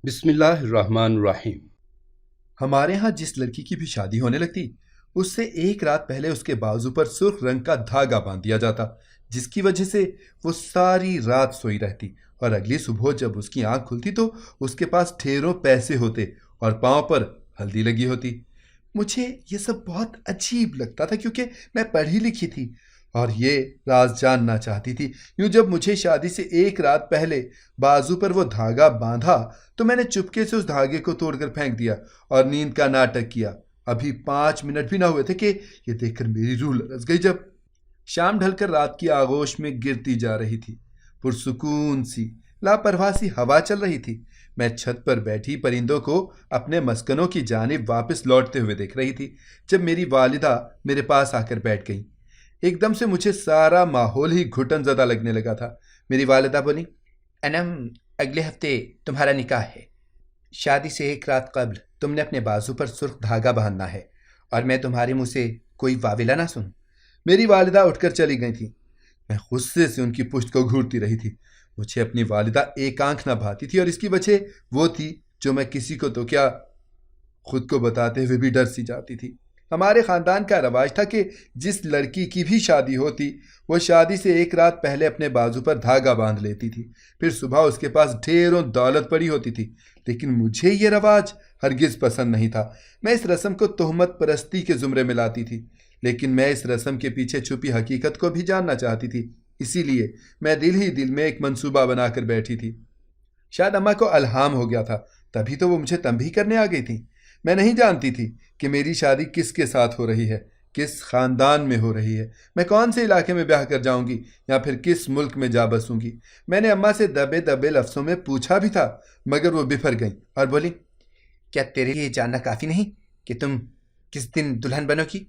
بسم اللہ الرحمن الرحیم۔ ہمارے ہاں جس لڑکی کی بھی شادی ہونے لگتی اس سے ایک رات پہلے اس کے بازو پر سرخ رنگ کا دھاگا باندھ دیا جاتا، جس کی وجہ سے وہ ساری رات سوئی رہتی اور اگلی صبح جب اس کی آنکھ کھلتی تو اس کے پاس ڈھیروں پیسے ہوتے اور پاؤں پر ہلدی لگی ہوتی۔ مجھے یہ سب بہت عجیب لگتا تھا کیونکہ میں پڑھی لکھی تھی اور یہ راز جاننا چاہتی تھی۔ یوں جب مجھے شادی سے ایک رات پہلے بازو پر وہ دھاگا باندھا تو میں نے چپکے سے اس دھاگے کو توڑ کر پھینک دیا اور نیند کا ناٹک کیا۔ ابھی 5 منٹ بھی نہ ہوئے تھے کہ یہ دیکھ کر میری روح لرز گئی جب شام ڈھل کر رات کی آغوش میں گرتی جا رہی تھی۔ پرسکون سی لاپرواہ سی ہوا چل رہی تھی۔ میں چھت پر بیٹھی پرندوں کو اپنے مسکنوں کی جانب واپس لوٹتے ہوئے دیکھ رہی تھی جب میری والدہ میرے پاس آ کر بیٹھ گئی۔ ایک دم سے مجھے سارا ماحول ہی گھٹن زدہ لگنے لگا تھا۔ میری والدہ بولی، انم اگلے ہفتے تمہارا نکاح ہے۔ شادی سے ایک رات قبل تم نے اپنے بازو پر سرخ دھاگا باندھنا ہے اور میں تمہارے منہ سے کوئی واویلا نہ سنوں۔ میری والدہ اٹھ کر چلی گئی تھی۔ میں غصے سے ان کی پشت کو گھورتی رہی تھی۔ مجھے اپنی والدہ ایک آنکھ نہ بھاتی تھی اور اس کی وجہ وہ تھی جو میں کسی کو تو کیا خود کو بتاتے ہوئے بھی ڈر سی جاتی تھی۔ ہمارے خاندان کا رواج تھا کہ جس لڑکی کی بھی شادی ہوتی وہ شادی سے ایک رات پہلے اپنے بازو پر دھاگا باندھ لیتی تھی، پھر صبح اس کے پاس ڈھیروں دولت پڑی ہوتی تھی۔ لیکن مجھے یہ رواج ہرگز پسند نہیں تھا۔ میں اس رسم کو تہمت پرستی کے زمرے میں لاتی تھی، لیکن میں اس رسم کے پیچھے چھپی حقیقت کو بھی جاننا چاہتی تھی۔ اسی لیے میں دل ہی دل میں ایک منصوبہ بنا کر بیٹھی تھی۔ شاید اماں کو الہام ہو گیا تھا، تبھی تو وہ مجھے تنبیہ کرنے آ گئی تھی۔ میں نہیں جانتی تھی کہ میری شادی کس کے ساتھ ہو رہی ہے، کس خاندان میں ہو رہی ہے، میں کون سے علاقے میں بیاہ کر جاؤں گی یا پھر کس ملک میں جا بسوں گی۔ میں نے اماں سے دبے دبے لفظوں میں پوچھا بھی تھا، مگر وہ بفر گئیں اور بولی، کیا تیرے لیے جاننا کافی نہیں کہ تم کس دن دلہن بنو گی؟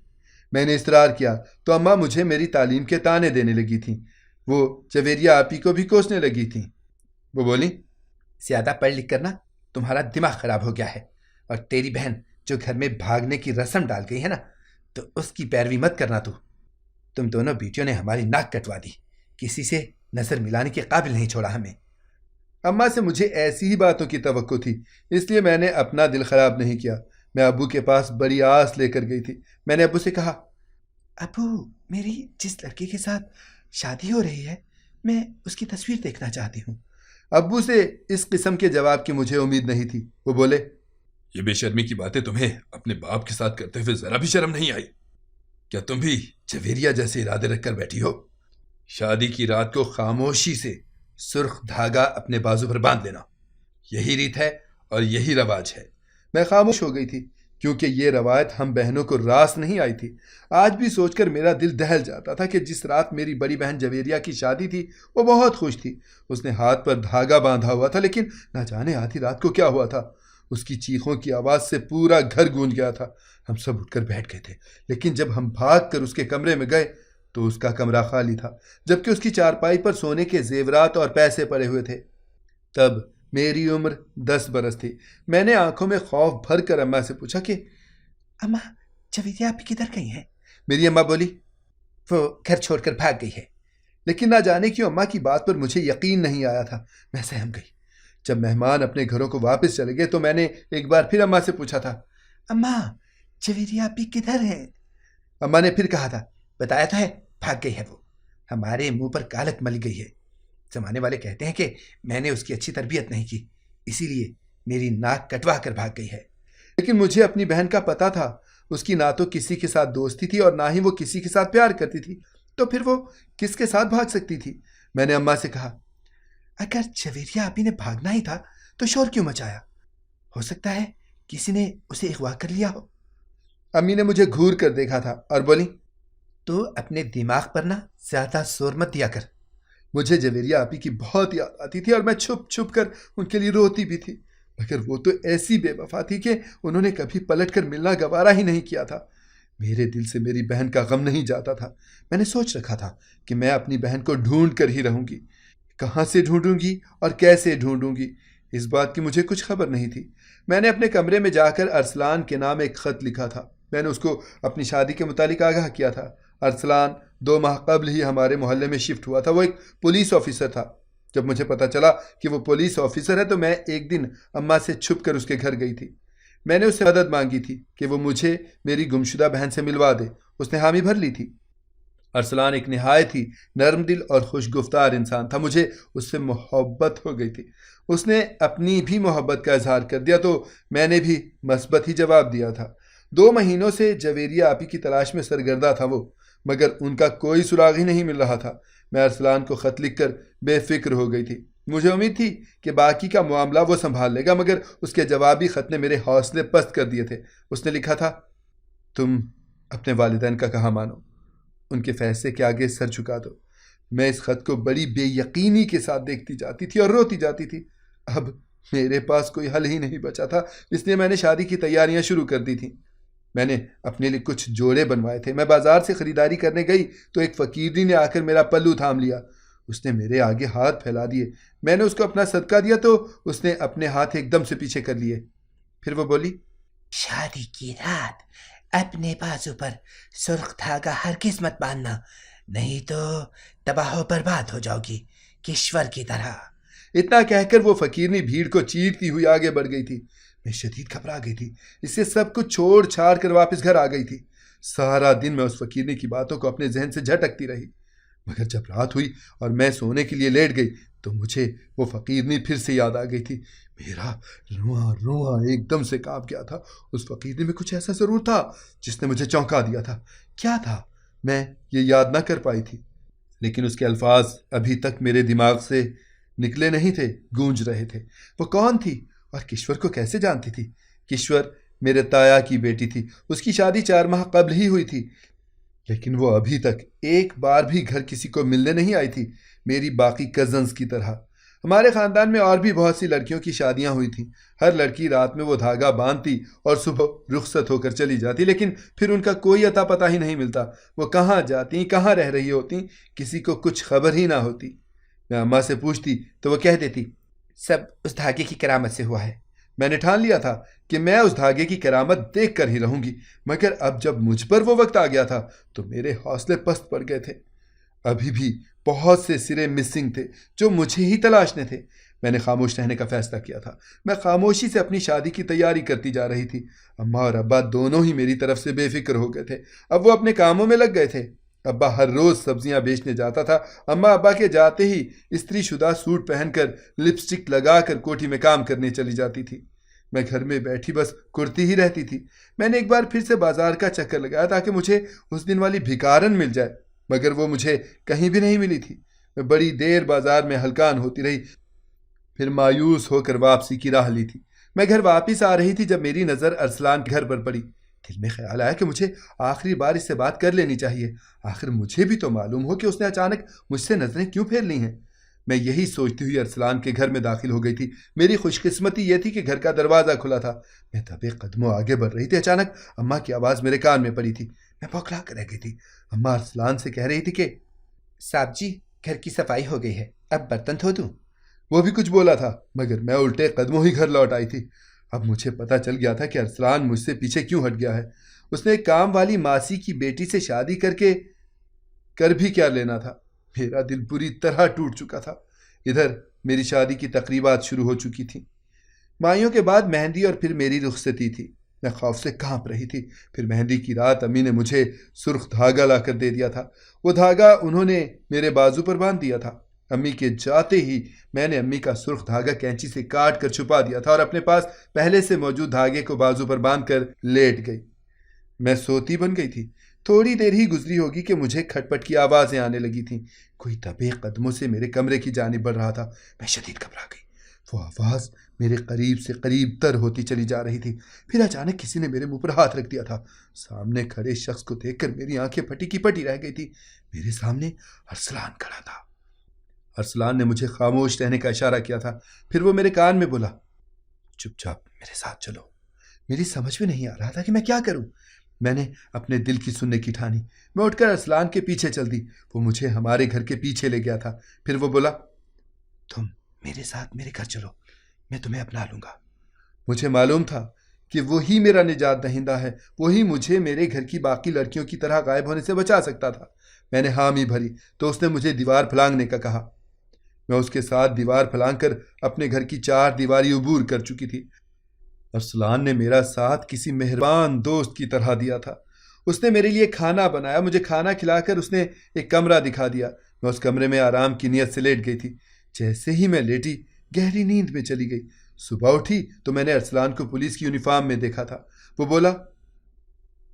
میں نے اصرار کیا تو اماں مجھے میری تعلیم کے تانے دینے لگی تھیں۔ وہ جویریہ آپی کو بھی کوسنے لگی تھیں۔ وہ بولی، زیادہ پڑھ لکھ کر نا تمہارا دماغ خراب ہو گیا ہے، اور تیری بہن جو گھر میں بھاگنے کی رسم ڈال گئی ہے نا، تو اس کی پیروی مت کرنا۔ تم دونوں بیٹیوں نے ہماری ناک کٹوا دی، کسی سے نظر ملانے کے قابل نہیں چھوڑا ہمیں۔ اماں سے مجھے ایسی ہی باتوں کی توقع تھی، اس لیے میں نے اپنا دل خراب نہیں کیا۔ میں ابو کے پاس بڑی آس لے کر گئی تھی۔ میں نے ابو سے کہا، ابو، میری جس لڑکی کے ساتھ شادی ہو رہی ہے میں اس کی تصویر دیکھنا چاہتی ہوں۔ ابو سے اس قسم کے جواب کی مجھے امید نہیں تھی۔ وہ بولے، یہ بے شرمی کی باتیں تمہیں اپنے باپ کے ساتھ کرتے ہوئے ذرا بھی شرم نہیں آئی؟ کیا تم بھی جویریہ جیسے ارادے رکھ کر بیٹھی ہو؟ شادی کی رات کو خاموشی سے سرخ دھاگا اپنے بازو پر باندھ لینا، یہی ریت ہے اور یہی رواج ہے۔ میں خاموش ہو گئی تھی کیونکہ یہ روایت ہم بہنوں کو راس نہیں آئی تھی۔ آج بھی سوچ کر میرا دل دہل جاتا تھا کہ جس رات میری بڑی بہن جویریہ کی شادی تھی وہ بہت خوش تھی۔ اس نے ہاتھ پر دھاگا باندھا ہوا تھا، لیکن نہ جانے آدھی رات کو کیا ہوا تھا۔ اس کی چیخوں کی آواز سے پورا گھر گونج گیا تھا۔ ہم سب اٹھ کر بیٹھ گئے تھے، لیکن جب ہم بھاگ کر اس کے کمرے میں گئے تو اس کا کمرہ خالی تھا، جبکہ اس کی چارپائی پر سونے کے زیورات اور پیسے پڑے ہوئے تھے۔ تب میری عمر 10 برس تھی۔ میں نے آنکھوں میں خوف بھر کر اماں سے پوچھا کہ اماں، جویریہ آپ کدھر گئی ہیں؟ میری اماں بولی، وہ گھر چھوڑ کر بھاگ گئی ہے۔ لیکن نہ جانے کیوں اماں کی بات پر مجھے یقین نہیں آیا تھا۔ میں سہم گئی۔ جب مہمان اپنے گھروں کو واپس چلے گئے تو میں نے ایک بار پھر اماں سے پوچھا تھا، اماں، جویریہ آپ کدھر ہیں؟ اماں نے پھر کہا تھا، بتایا تو ہے، بھاگ گئی ہے وہ، ہمارے منہ پر کالک مل گئی ہے۔ زمانے والے کہتے ہیں کہ میں نے اس کی اچھی تربیت نہیں کی، اسی لیے میری ناک کٹوا کر بھاگ گئی ہے۔ لیکن مجھے اپنی بہن کا پتہ تھا، اس کی نہ تو کسی کے ساتھ دوستی تھی اور نہ ہی وہ کسی کے ساتھ پیار کرتی تھی، تو پھر وہ کس کے ساتھ بھاگ سکتی تھی؟ میں نے اماں سے کہا، اگر جویریہ آپی نے بھاگنا ہی تھا تو شور کیوں مچایا؟ ہو سکتا ہے کسی نے اسے اغوا کر لیا ہو۔ امی نے مجھے گھور کر دیکھا تھا اور بولی، تو اپنے دماغ پر نہ زیادہ زور مت دیا کر۔ مجھے جویریہ آپی کی بہت یاد آتی تھی اور میں چھپ چھپ کر ان کے لیے روتی بھی تھی، مگر وہ تو ایسی بے وفا تھی کہ انہوں نے کبھی پلٹ کر ملنا گوارا ہی نہیں کیا تھا۔ میرے دل سے میری بہن کا غم نہیں جاتا تھا۔ میں نے سوچ رکھا تھا کہ میں اپنی بہن کو ڈھونڈ کر ہی رہوں گی۔ کہاں سے ڈھونڈوں گی اور کیسے ڈھونڈوں گی، اس بات کی مجھے کچھ خبر نہیں تھی۔ میں نے اپنے کمرے میں جا کر ارسلان کے نام ایک خط لکھا تھا۔ میں نے اس کو اپنی شادی کے متعلق آگاہ کیا تھا۔ ارسلان 2 ماہ قبل ہی ہمارے محلے میں شفٹ ہوا تھا۔ وہ ایک پولیس آفیسر تھا۔ جب مجھے پتا چلا کہ وہ پولیس آفیسر ہے تو میں ایک دن اماں سے چھپ کر اس کے گھر گئی تھی۔ میں نے اس سے مدد مانگی تھی کہ وہ مجھے میری گمشدہ بہن سے ملوا دے۔ اس نے حامی بھر لی تھی۔ ارسلان ایک نہایت ہی نرم دل اور خوش گفتار انسان تھا۔ مجھے اس سے محبت ہو گئی تھی۔ اس نے اپنی بھی محبت کا اظہار کر دیا تو میں نے بھی مثبت ہی جواب دیا تھا۔ 2 مہینوں سے جویریہ آپی کی تلاش میں سرگردہ تھا وہ، مگر ان کا کوئی سراغ ہی نہیں مل رہا تھا۔ میں ارسلان کو خط لکھ کر بے فکر ہو گئی تھی۔ مجھے امید تھی کہ باقی کا معاملہ وہ سنبھال لے گا، مگر اس کے جوابی خط نے میرے حوصلے پست کر دیے تھے۔ اس نے لکھا تھا، تم اپنے والدین کا کہا مانو، ان کے فیصلے کے آگے سر جھکا دو۔ میں اس خط کو بڑی بے یقینی کے ساتھ دیکھتی جاتی تھی اور روتی جاتی تھی۔ اب میرے پاس کوئی حل ہی نہیں بچا تھا، اس لیے میں نے شادی کی تیاریاں شروع کر دی تھیں۔ میں نے اپنے لیے کچھ جوڑے بنوائے تھے۔ میں بازار سے خریداری کرنے گئی تو ایک فقیرنی نے آ کر میرا پلو تھام لیا۔ اس نے میرے آگے ہاتھ پھیلا دیے۔ میں نے اس کو اپنا صدقہ دیا تو اس نے اپنے ہاتھ ایک دم سے پیچھے کر لیے۔ پھر وہ بولی، شادی کی رات اپنے بازو پر سرخ دھاگا ہرگز مت باندھنا، نہیں تو تباہ و برباد ہو جاؤ گی، کشور کی طرح۔ اتنا کہہ کر وہ فقیرنی بھیڑ کو چیرتی ہوئی آگے بڑھ گئی تھی۔ میں شدید گھبرا گئی تھی، اس سے سب کچھ چھوڑ چھاڑ کر واپس گھر آ گئی تھی۔ سارا دن میں اس فقیرنی کی باتوں کو اپنے ذہن سے جھٹکتی رہی، مگر جب رات ہوئی اور میں سونے کے لیے لیٹ گئی تو مجھے وہ فقیرنی پھر سے یاد آ گئی تھی۔ میرا رواں رواں ایک دم سے کانپ گیا تھا۔ اس فقیرنی میں کچھ ایسا ضرور تھا جس نے مجھے چونکا دیا تھا۔ کیا تھا میں یہ یاد نہ کر پائی تھی، لیکن اس کے الفاظ ابھی تک میرے دماغ سے نکلے نہیں تھے، گونج رہے تھے۔ وہ کون تھی اور کشور کو کیسے جانتی تھی؟ کشور میرے تایا کی بیٹی تھی۔ اس کی شادی 4 ماہ قبل ہی ہوئی تھی، لیکن وہ ابھی تک ایک بار بھی گھر کسی کو ملنے نہیں آئی تھی، میری باقی کزنز کی طرح۔ ہمارے خاندان میں اور بھی بہت سی لڑکیوں کی شادیاں ہوئی تھیں۔ ہر لڑکی رات میں وہ دھاگا باندھتی اور صبح رخصت ہو کر چلی جاتی، لیکن پھر ان کا کوئی اتا پتہ ہی نہیں ملتا۔ وہ کہاں جاتی، کہاں رہ رہی ہوتی، کسی کو کچھ خبر ہی نہ ہوتی۔ میں اماں سے پوچھتی تو وہ کہہ دیتی، سب اس دھاگے کی کرامت سے ہوا ہے۔ میں نے ٹھان لیا تھا کہ میں اس دھاگے کی کرامت دیکھ کر ہی رہوں گی، مگر اب جب مجھ پر وہ وقت آ گیا تھا تو میرے حوصلے پست پڑ گئے تھے۔ ابھی بھی بہت سے سرے مسنگ تھے جو مجھے ہی تلاشنے تھے۔ میں نے خاموش رہنے کا فیصلہ کیا تھا۔ میں خاموشی سے اپنی شادی کی تیاری کرتی جا رہی تھی۔ اماں اور ابا دونوں ہی میری طرف سے بے فکر ہو گئے تھے۔ اب وہ اپنے کاموں میں لگ گئے تھے۔ ابا ہر روز سبزیاں بیچنے جاتا تھا۔ اماں ابا کے جاتے ہی استری شدہ سوٹ پہن کر لپسٹک لگا کر کوٹھی میں کام کرنے چلی جاتی تھی۔ میں گھر میں بیٹھی بس کرتی ہی رہتی تھی۔ میں نے ایک بار پھر سے بازار کا چکر لگایا تاکہ مجھے اس دن والی بھکارن مل جائے، مگر وہ مجھے کہیں بھی نہیں ملی تھی۔ میں بڑی دیر بازار میں ہلکان ہوتی رہی، پھر مایوس ہو کر واپسی کی راہ لی تھی۔ میں گھر واپس آ رہی تھی جب میری نظر ارسلان کے گھر پر پڑی۔ دل میں خیال آیا کہ مجھے آخری بار اس سے بات کر لینی چاہیے، آخر مجھے بھی تو معلوم ہو کہ اس نے اچانک مجھ سے نظریں کیوں پھیر لی ہیں۔ میں یہی سوچتی ہوئی ارسلان کے گھر میں داخل ہو گئی تھی۔ میری خوش قسمتی یہ تھی کہ گھر کا دروازہ کھلا تھا۔ میں دبے قدموں آگے بڑھ رہی تھی، اچانک اماں کی آواز میرے کان میں پڑی تھی۔ میں بوکھلا کر رہ گئی تھی۔ اماں ارسلان سے کہہ رہی تھی کہ صاحب جی، گھر کی صفائی ہو گئی ہے، اب برتن دھو دوں؟ وہ بھی کچھ بولا تھا، مگر میں الٹے قدموں ہی گھر لوٹ آئی تھی۔ اب مجھے پتہ چل گیا تھا کہ ارسلان مجھ سے پیچھے کیوں ہٹ گیا ہے۔ اس نے ایک کام والی ماسی کی بیٹی سے شادی کر بھی کیا لینا تھا۔ میرا دل بری طرح ٹوٹ چکا تھا۔ ادھر میری شادی کی تقریبات شروع ہو چکی تھیں۔ مائیوں کے بعد مہندی اور پھر میری رخصتی تھی۔ میں خوف سے کانپ رہی تھی۔ پھر مہندی کی رات امی نے مجھے سرخ دھاگا لا کر دے دیا تھا۔ وہ دھاگا انہوں نے میرے بازو پر باندھ دیا تھا۔ امی کے جاتے ہی میں نے امی کا سرخ دھاگا کینچی سے کاٹ کر چھپا دیا تھا اور اپنے پاس پہلے سے موجود دھاگے کو بازو پر باندھ کر لیٹ گئی۔ میں سوتی بن گئی تھی۔ تھوڑی دیر ہی گزری ہوگی کہ مجھے کھٹ پٹ کی آوازیں آنے لگی تھیں۔ کوئی دبے قدموں سے میرے کمرے کی جانب بڑھ رہا تھا۔ میں شدید گھبرا گئی۔ وہ آواز میرے قریب سے قریب تر ہوتی چلی جا رہی تھی۔ پھر اچانک کسی نے میرے منہ پر ہاتھ رکھ دیا تھا۔ سامنے کھڑے شخص کو دیکھ کر میری آنکھیں پھٹی کی پٹی رہ گئی تھی۔ میرے سامنے ارسلان کھڑا تھا۔ ارسلان نے مجھے خاموش رہنے کا اشارہ کیا تھا۔ پھر وہ میرے کان میں بولا، چپ چاپ میرے ساتھ چلو۔ میری سمجھ میں نہیں آ رہا تھا کہ میں کیا کروں۔ میں نے اپنے دل کی سننے کی ٹھانی۔ میں اٹھ کر ارسلان کے پیچھے چل دی۔ وہ مجھے ہمارے گھر کے پیچھے لے گیا تھا۔ پھر وہ بولا، تم میرے ساتھ میرے گھر چلو، میں تمہیں اپنا لوں گا۔ مجھے معلوم تھا کہ وہی میرا نجات دہندہ ہے، وہی مجھے میرے گھر کی باقی لڑکیوں کی طرح غائب ہونے سے بچا سکتا تھا۔ میں نے حامی بھری تو اس نے مجھے دیوار پھلانگنے کا کہا۔ میں اس کے ساتھ دیوار پھلانگ کر اپنے گھر کی 4 دیواری عبور کر چکی تھی۔ ارسلان نے میرا ساتھ کسی مہربان دوست کی طرح دیا تھا۔ اس نے میرے لیے کھانا بنایا، مجھے کھانا کھلا کر اس نے ایک کمرہ دکھا دیا۔ میں اس کمرے میں آرام کی نیت سے لیٹ گئی تھی۔ جیسے ہی میں لیٹی گہری نیند میں چلی گئی۔ صبح اٹھی تو میں نے ارسلان کو پولیس کی یونیفارم میں دیکھا تھا۔ وہ بولا،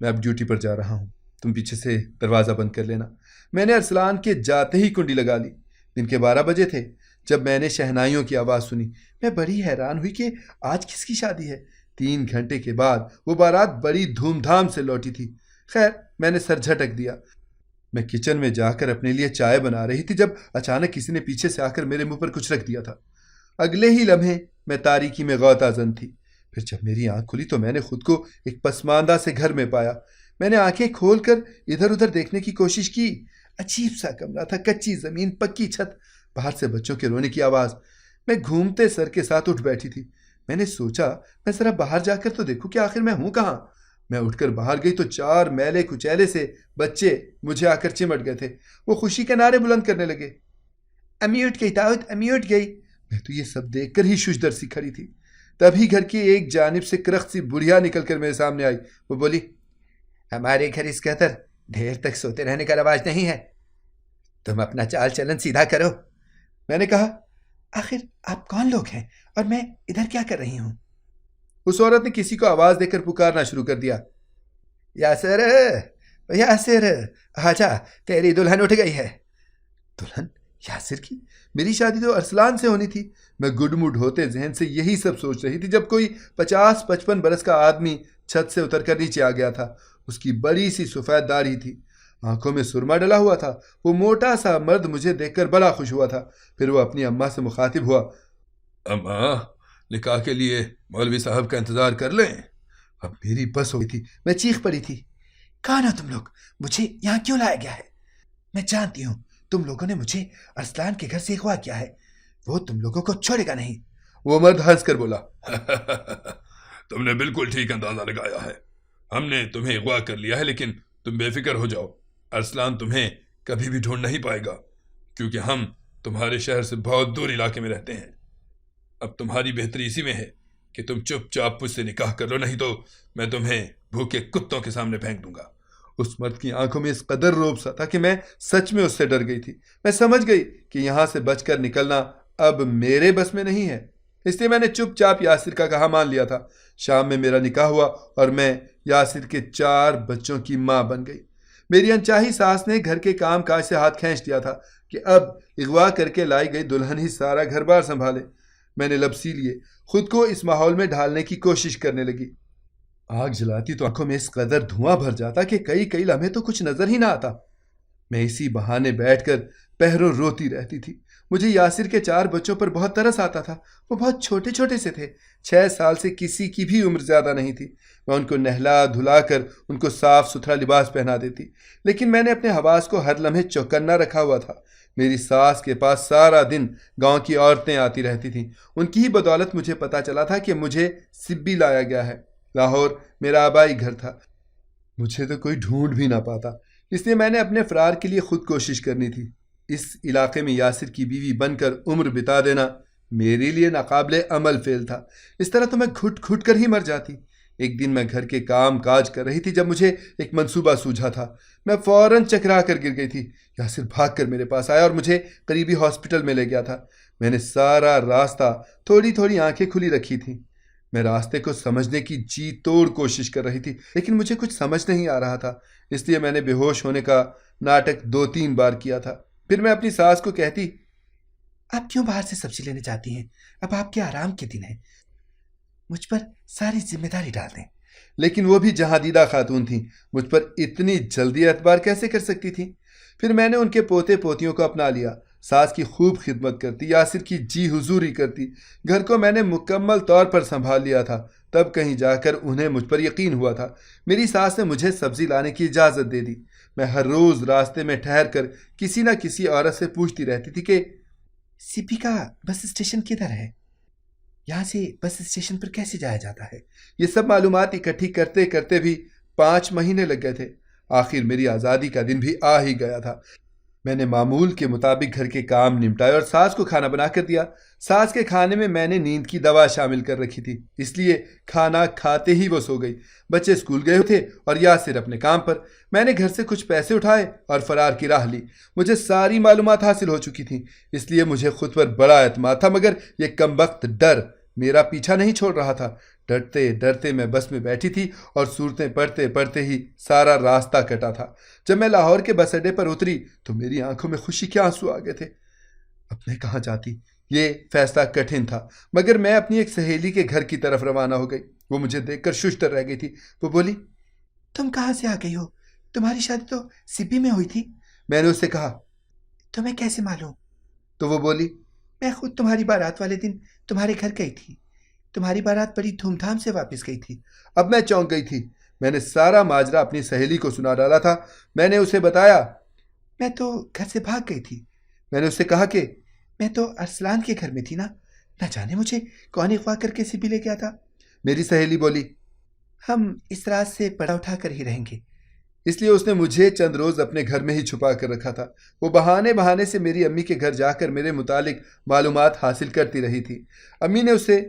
میں اب ڈیوٹی پر جا رہا ہوں، تم پیچھے سے دروازہ بند کر لینا۔ میں نے ارسلان کے جاتے ہی کنڈی لگا لی۔ دن کے 12 بجے تھے جب میں نے شہنائیوں کی آواز سنی۔ میں بڑی حیران ہوئی کہ آج کس کی شادی ہے۔ 3 گھنٹے کے بعد وہ بارات بڑی دھوم دھام سے لوٹی تھی۔ خیر، میں نے سر جھٹک دیا۔ میں کچن میں جا کر اپنے لیے چائے بنا رہی تھی جب اچانک کسی نے پیچھے سے آ کر میرے منہ پر کچھ رکھ دیا تھا۔ اگلے ہی لمحے میں تاریکی میں غوطہ زن تھی۔ پھر جب میری آنکھ کھلی تو میں نے خود کو ایک پسماندہ سے گھر میں پایا۔ میں نے آنکھیں کھول کر ادھر ادھر دیکھنے کی کوشش کی۔ عجیب سا کمرہ تھا، کچی زمین، پکی چھت، باہر سے بچوں کے رونے کی آواز۔ میں گھومتے سر کے ساتھ اٹھ بیٹھی تھی۔ میں نے سوچا میں ذرا باہر جا کر تو دیکھوں کہ آخر میں ہوں کہاں۔ میں اٹھ کر باہر گئی تو 4 میلے کچیلے سے بچے مجھے آ کر چمٹ گئے تھے۔ وہ خوشی کے نعرے بلند کرنے لگے، امی اٹھ گئی داؤد، امی اٹھ گئی۔ میں تو یہ سب دیکھ کر ہی ششدر سی کھڑی تھی۔ تبھی گھر کی ایک جانب سے کرخت سی بڑھیا نکل کر میرے سامنے آئی۔ وہ بولی، ہمارے گھر اس قدر دیر تک سوتے رہنے کا رواج نہیں ہے، تم اپنا چال چلن سیدھا کرو۔ میں نے کہا، آخر آپ کون لوگ ہیں اور میں ادھر کیا کر رہی ہوں؟ اس عورت نے کسی کو آواز دے کر پکارنا شروع کر دیا، یاسر یاسر آجا، تیری دلہن اٹھ گئی ہے۔ دلہن؟ یاسر کی؟ میری شادی تو ارسلان سے ہونی تھی۔ میں گڈ مڈ ہوتے ذہن سے یہی سب سوچ رہی تھی جب کوئی 50-55 برس کا آدمی چھت سے اتر کر نیچے آ گیا تھا۔ اس کی بڑی سی سفید داڑھی تھی، آنکھوں میں سرما ڈلا ہوا تھا۔ وہ موٹا سا مرد مجھے دیکھ کر بڑا خوش ہوا تھا۔ پھر وہ اپنی اماں سے مخاطب ہوا، اماں، نکاح کے لیے مولوی صاحب کا انتظار کر لیں۔ اب میری بس ہو گئی تھی۔ میں چیخ پڑی تھی، کہاں ہو تم لوگ؟ مجھے یہاں کیوں لایا گیا ہے؟ میں جانتی ہوں تم لوگوں نے مجھے ارسلان کے گھر سے اغوا کیا ہے، وہ تم لوگوں کو چھوڑے گا نہیں۔ وہ مرد ہنس کر بولا، تم نے بالکل ٹھیک اندازہ لگایا ہے۔ ہم نے تمہیں اغوا کر لیا ہے، لیکن تم بے فکر ہو جاؤ، ارسلان تمہیں کبھی بھی ڈھونڈ نہیں پائے گا، کیونکہ ہم تمہارے شہر سے بہت دور علاقے میں رہتے ہیں۔ اب تمہاری بہتری اسی میں ہے کہ تم چپ چاپ مجھ سے نکاح کر لو، نہیں تو میں تمہیں بھوکے کتوں کے سامنے پھینک دوں گا۔ اس مرد کی آنکھوں میں اس قدر روب سا تھا کہ میں سچ میں اس سے ڈر گئی تھی۔ میں سمجھ گئی کہ یہاں سے بچ کر نکلنا اب میرے بس میں نہیں ہے، اس لیے میں نے چپ چاپ یاسر کا کہا مان لیا تھا۔ شام میں میرا نکاح ہوا اور میں یاسر کے 4 بچوں کی ماں بن گئی۔ میری انچاہی ساس نے گھر کے کام کاج سے ہاتھ کھینچ دیا تھا کہ اب اغوا کر کے لائی گئی دلہن ہی سارا گھر بار سنبھالے۔ میں نے لب سی لیے، خود کو اس ماحول میں ڈھالنے کی کوشش کرنے لگی۔ آگ جلاتی تو آنکھوں میں اس قدر دھواں بھر جاتا کہ کئی لمحے تو کچھ نظر ہی نہ آتا۔ میں اسی بہانے بیٹھ کر پہروں روتی رہتی تھی۔ مجھے یاسر کے 4 بچوں پر بہت ترس آتا تھا۔ وہ بہت چھوٹے چھوٹے سے تھے، 6 سال سے کسی کی بھی عمر زیادہ نہیں تھی۔ میں ان کو نہلا دھلا کر ان کو صاف ستھرا لباس پہنا دیتی، لیکن میں نے اپنے حواس کو ہر لمحے چوکنا رکھا ہوا تھا۔ میری ساس کے پاس سارا دن گاؤں کی عورتیں آتی رہتی تھیں۔ ان کی ہی بدولت مجھے پتا چلا تھا کہ مجھے سبی لایا گیا ہے۔ لاہور میرا آبائی گھر تھا، مجھے تو کوئی ڈھونڈ بھی نہ پاتا، اس لیے میں نے اپنے فرار کے لیے خود کوشش کرنی تھی۔ اس علاقے میں یاسر کی بیوی بن کر عمر بتا دینا میرے لیے ناقابل عمل فعل تھا۔ اس طرح تو میں گھٹ گھٹ کر ہی مر جاتی۔ ایک دن میں گھر کے کام کاج کر رہی تھی جب مجھے ایک منصوبہ سوجھا تھا۔ میں فوراً چکرا کر گر گئی تھی۔ یاسر بھاگ کر میرے پاس آیا اور مجھے قریبی ہاسپٹل میں لے گیا تھا۔ میں نے سارا راستہ تھوڑی آنکھیں کھلی رکھی تھیں۔ میں راستے کو سمجھنے کی جی توڑ کوشش کر رہی تھی، لیکن مجھے کچھ سمجھ نہیں آ رہا تھا، اس لیے میں نے بے ہوش ہونے کا ناٹک 2-3 بار کیا تھا۔ پھر میں اپنی ساس کو کہتی، آپ کیوں باہر سے سبزی لینے جاتی ہیں؟ اب آپ کے آرام کے دن ہیں، مجھ پر ساری ذمہ داری ڈال دیں۔ لیکن وہ بھی جہاں دیدہ خاتون تھیں، مجھ پر اتنی جلدی اعتبار کیسے کر سکتی تھیں؟ پھر میں نے ان کے پوتے پوتیوں کو اپنا لیا، ساس کی خوب خدمت کرتی، یاسر کی جی حضوری کرتی، گھر کو میں نے مکمل طور پر سنبھال لیا تھا۔ تب کہیں جا کر انہیں مجھ پر یقین ہوا تھا۔ میری ساس نے مجھے سبزی لانے کی اجازت دے دی۔ میں ہر روز راستے میں ٹھہر کر کسی نہ کسی عورت سے پوچھتی رہتی تھی کہ سپی کا بس اسٹیشن کدھر ہے؟ یہاں سے بس اسٹیشن پر کیسے جایا جاتا ہے؟ یہ سب معلومات اکٹھی کرتے کرتے بھی 5 مہینے لگ گئے تھے۔ آخر میری آزادی کا دن بھی آ ہی گیا تھا۔ میں نے معمول کے مطابق گھر کے کام نمٹائے اور ساس کو کھانا بنا کر دیا۔ ساس کے کھانے میں نے نیند کی دوا شامل کر رکھی تھی، اس لیے کھانا کھاتے ہی وہ سو گئی۔ بچے اسکول گئے تھے اور یاسر اپنے کام پر۔ میں نے گھر سے کچھ پیسے اٹھائے اور فرار کی راہ لی۔ مجھے ساری معلومات حاصل ہو چکی تھیں، اس لیے مجھے خود پر بڑا اعتماد تھا، مگر یہ کمبخت ڈر میرا پیچھا نہیں چھوڑ رہا تھا۔ ڈرتے ڈرتے میں بس میں بیٹھی تھی اور صورتیں پڑھتے پڑھتے ہی سارا راستہ کٹا تھا۔ جب میں لاہور کے بس اڈے پر اتری تو میری آنکھوں میں خوشی کے آنسو آ گئے تھے۔ اب میں کہاں جاتی؟ یہ فیصلہ کٹھن تھا، مگر میں اپنی ایک سہیلی کے گھر کی طرف روانہ ہو گئی۔ وہ مجھے دیکھ کر ششدر رہ گئی تھی۔ وہ بولی، تم کہاں سے آ گئی ہو؟ تمہاری شادی تو سپی میں ہوئی تھی۔ میں نے اس سے کہا، تمہیں کیسے معلوم؟ تو وہ بولی، میں خود تمہاری بارات والے دن تمہارے گھر گئی تھی۔ تمہاری بارات بڑی دھوم دھام سے واپس گئی تھی۔ اب میں چونک گئی تھی۔ میں نے سارا ماجرا اپنی سہیلی کو سنا ڈالا تھا۔ میں نے اسے بتایا، میں تو گھر سے بھاگ گئی تھی۔ میں نے اس سے کہا کہ میں تو ارسلان کے گھر میں تھی نا، نہ جانے مجھے کون اغوا کر کے سپی لے گیا تھا۔ میری سہیلی بولی، ہم اس رات سے پردہ اٹھا کر ہی رہیں گے۔ اس لیے اس نے مجھے چند روز اپنے گھر میں ہی چھپا کر رکھا تھا۔ وہ بہانے سے میری امی کے گھر جا کر میرے متعلق معلومات حاصل کرتی رہی تھی۔ امی نے اسے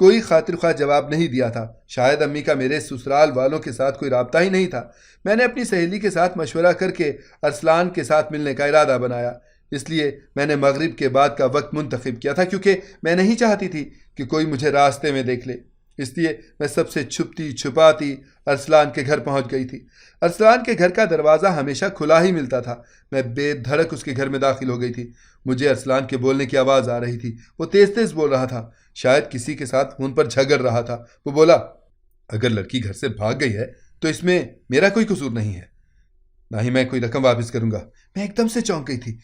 کوئی خاطر خواہ جواب نہیں دیا تھا۔ شاید امی کا میرے سسرال والوں کے ساتھ کوئی رابطہ ہی نہیں تھا۔ میں نے اپنی سہیلی کے ساتھ مشورہ کر کے ارسلان کے ساتھ ملنے کا ارادہ بنایا۔ اس لیے میں نے مغرب کے بعد کا وقت منتخب کیا تھا، کیونکہ میں نہیں چاہتی تھی کہ کوئی مجھے راستے میں دیکھ لے۔ اس لیے میں سب سے چھپتی چھپاتی ارسلان کے گھر پہنچ گئی تھی۔ ارسلان کے گھر کا دروازہ ہمیشہ کھلا ہی ملتا تھا۔ میں بے دھڑک اس کے گھر میں داخل ہو گئی تھی۔ مجھے ارسلان کے بولنے کی آواز آ رہی تھی۔ وہ تیز تیز بول رہا تھا، شاید کسی کے ساتھ فون پر جھگڑ رہا تھا۔ وہ بولا، اگر لڑکی گھر سے بھاگ گئی ہے تو اس میں میرا کوئی قصور نہیں ہے، نہ ہی میں کوئی رقم واپس کروں گا۔ میں ایک دم سے چونک گئی تھی۔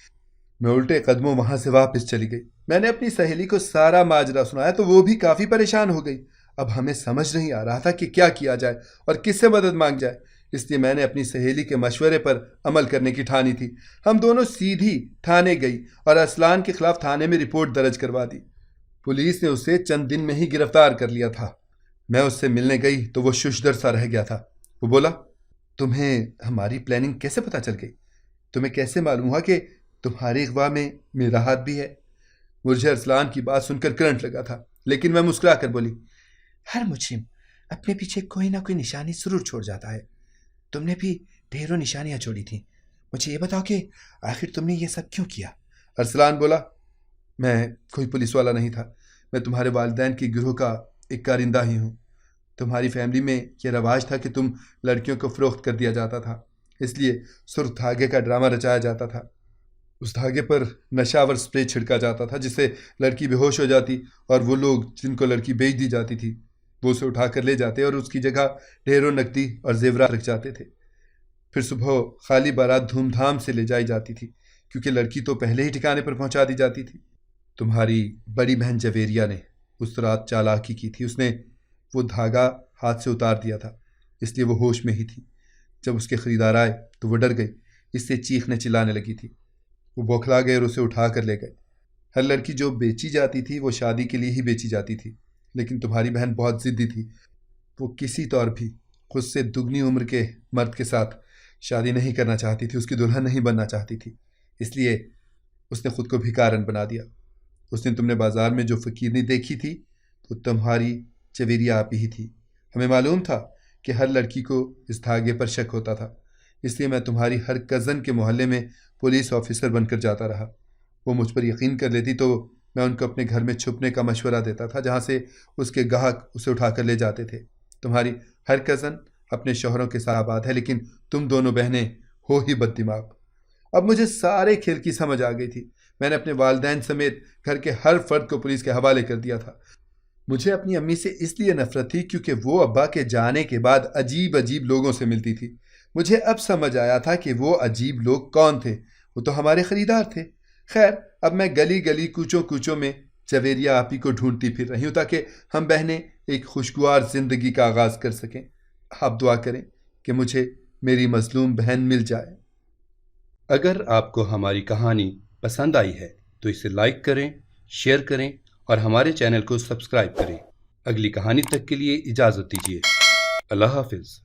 میں الٹے قدموں وہاں سے واپس چلی گئی۔ میں نے اپنی سہیلی کو سارا ماجرا سنایا تو وہ بھی کافی پریشان ہو گئی۔ اب ہمیں سمجھ نہیں آ رہا تھا کہ کیا کیا جائے اور کس سے مدد مانگ جائے۔ اس لیے میں نے اپنی سہیلی کے مشورے پر عمل کرنے کی ٹھانی تھی۔ ہم دونوں سیدھی تھانے گئی اور ارسلان کے خلاف تھانے میں رپورٹ درج کروا دی۔ پولیس نے اسے چند دن میں ہی گرفتار کر لیا تھا۔ میں اس سے ملنے گئی تو وہ ششدر سا رہ گیا تھا۔ وہ بولا، تمہیں ہماری پلاننگ کیسے پتہ چل گئی؟ تمہیں کیسے معلوم ہوا کہ تمہارے اغوا میں میرا ہاتھ بھی ہے؟ مجھے ارسلان کی بات سن کر کرنٹ لگا تھا، لیکن میں مسکرا کر بولی، ہر مجرم اپنے پیچھے کوئی نہ کوئی نشانی ضرور چھوڑ جاتا ہے۔ تم نے بھی ڈھیروں نشانیاں چھوڑی تھیں۔ مجھے یہ بتاؤ کہ آخر تم نے یہ سب کیوں کیا؟ ارسلان بولا، میں کوئی پولیس والا نہیں تھا، میں تمہارے والدین کی گروہ کا ایک کارندہ ہی ہوں۔ تمہاری فیملی میں یہ رواج تھا کہ تم لڑکیوں کو فروخت کر دیا جاتا تھا، اس لیے سرخ دھاگے کا ڈرامہ رچایا جاتا تھا۔ اس دھاگے پر نشاور سپرے چھڑکا جاتا تھا جس سے لڑکی بے ہوش ہو جاتی، اور وہ لوگ جن کو لڑکی بیچ دی جاتی تھی وہ اسے اٹھا کر لے جاتے اور اس کی جگہ ڈھیروں نقدی اور زیورات رکھ جاتے تھے۔ پھر صبح خالی بارات دھوم دھام سے لے جائی جاتی تھی، کیونکہ لڑکی تو پہلے ہی ٹھکانے پر پہنچا دی جاتی تھی۔ تمہاری بڑی بہن جویریہ نے اس رات چالاکی کی تھی۔ اس نے وہ دھاگا ہاتھ سے اتار دیا تھا، اس لیے وہ ہوش میں ہی تھی۔ جب اس کے خریدار آئے تو وہ ڈر گئی، اس سے چیخنے چلانے لگی تھی۔ وہ بوکھلا گئے اور اسے اٹھا کر لے گئے۔ ہر لڑکی جو بیچی جاتی تھی وہ شادی کے لیے ہی بیچی جاتی تھی، لیکن تمہاری بہن بہت ضدی تھی۔ وہ کسی طور بھی خود سے دگنی عمر کے مرد کے ساتھ شادی نہیں کرنا چاہتی تھی، اس کی دلہن نہیں بننا چاہتی تھی، اس لیے اس نے خود کو بھکارن بنا دیا۔ اس دن تم نے بازار میں جو فقیرنی دیکھی تھی وہ تمہاری جویریہ آپ ہی تھی۔ ہمیں معلوم تھا کہ ہر لڑکی کو اس دھاگے پر شک ہوتا تھا، اس لیے میں تمہاری ہر کزن کے محلے میں پولیس آفیسر بن کر جاتا رہا۔ وہ مجھ پر یقین کر لیتی تو میں ان کو اپنے گھر میں چھپنے کا مشورہ دیتا تھا، جہاں سے اس کے گاہک اسے اٹھا کر لے جاتے تھے۔ تمہاری ہر کزن اپنے شوہروں کے ساتھ آباد ہے، لیکن تم دونوں بہنیں ہو ہی بد دماغ۔ اب مجھے سارے کھیل کی سمجھ آ گئی تھی۔ میں نے اپنے والدین سمیت گھر کے ہر فرد کو پولیس کے حوالے کر دیا تھا۔ مجھے اپنی امی سے اس لیے نفرت تھی کیونکہ وہ ابا کے جانے کے بعد عجیب عجیب لوگوں سے ملتی تھی۔ مجھے اب سمجھ آیا تھا کہ وہ عجیب لوگ کون تھے، وہ تو ہمارے خریدار تھے۔ خیر، اب میں گلی گلی کوچوں کوچوں میں جویریہ آپی کو ڈھونڈتی پھر رہی ہوں تاکہ ہم بہنیں ایک خوشگوار زندگی کا آغاز کر سکیں۔ آپ دعا کریں کہ مجھے میری مظلوم بہن مل جائے۔ اگر آپ کو ہماری کہانی پسند آئی ہے تو اسے لائک کریں، شیئر کریں اور ہمارے چینل کو سبسکرائب کریں۔ اگلی کہانی تک کے لیے اجازت دیجیے۔ اللہ حافظ۔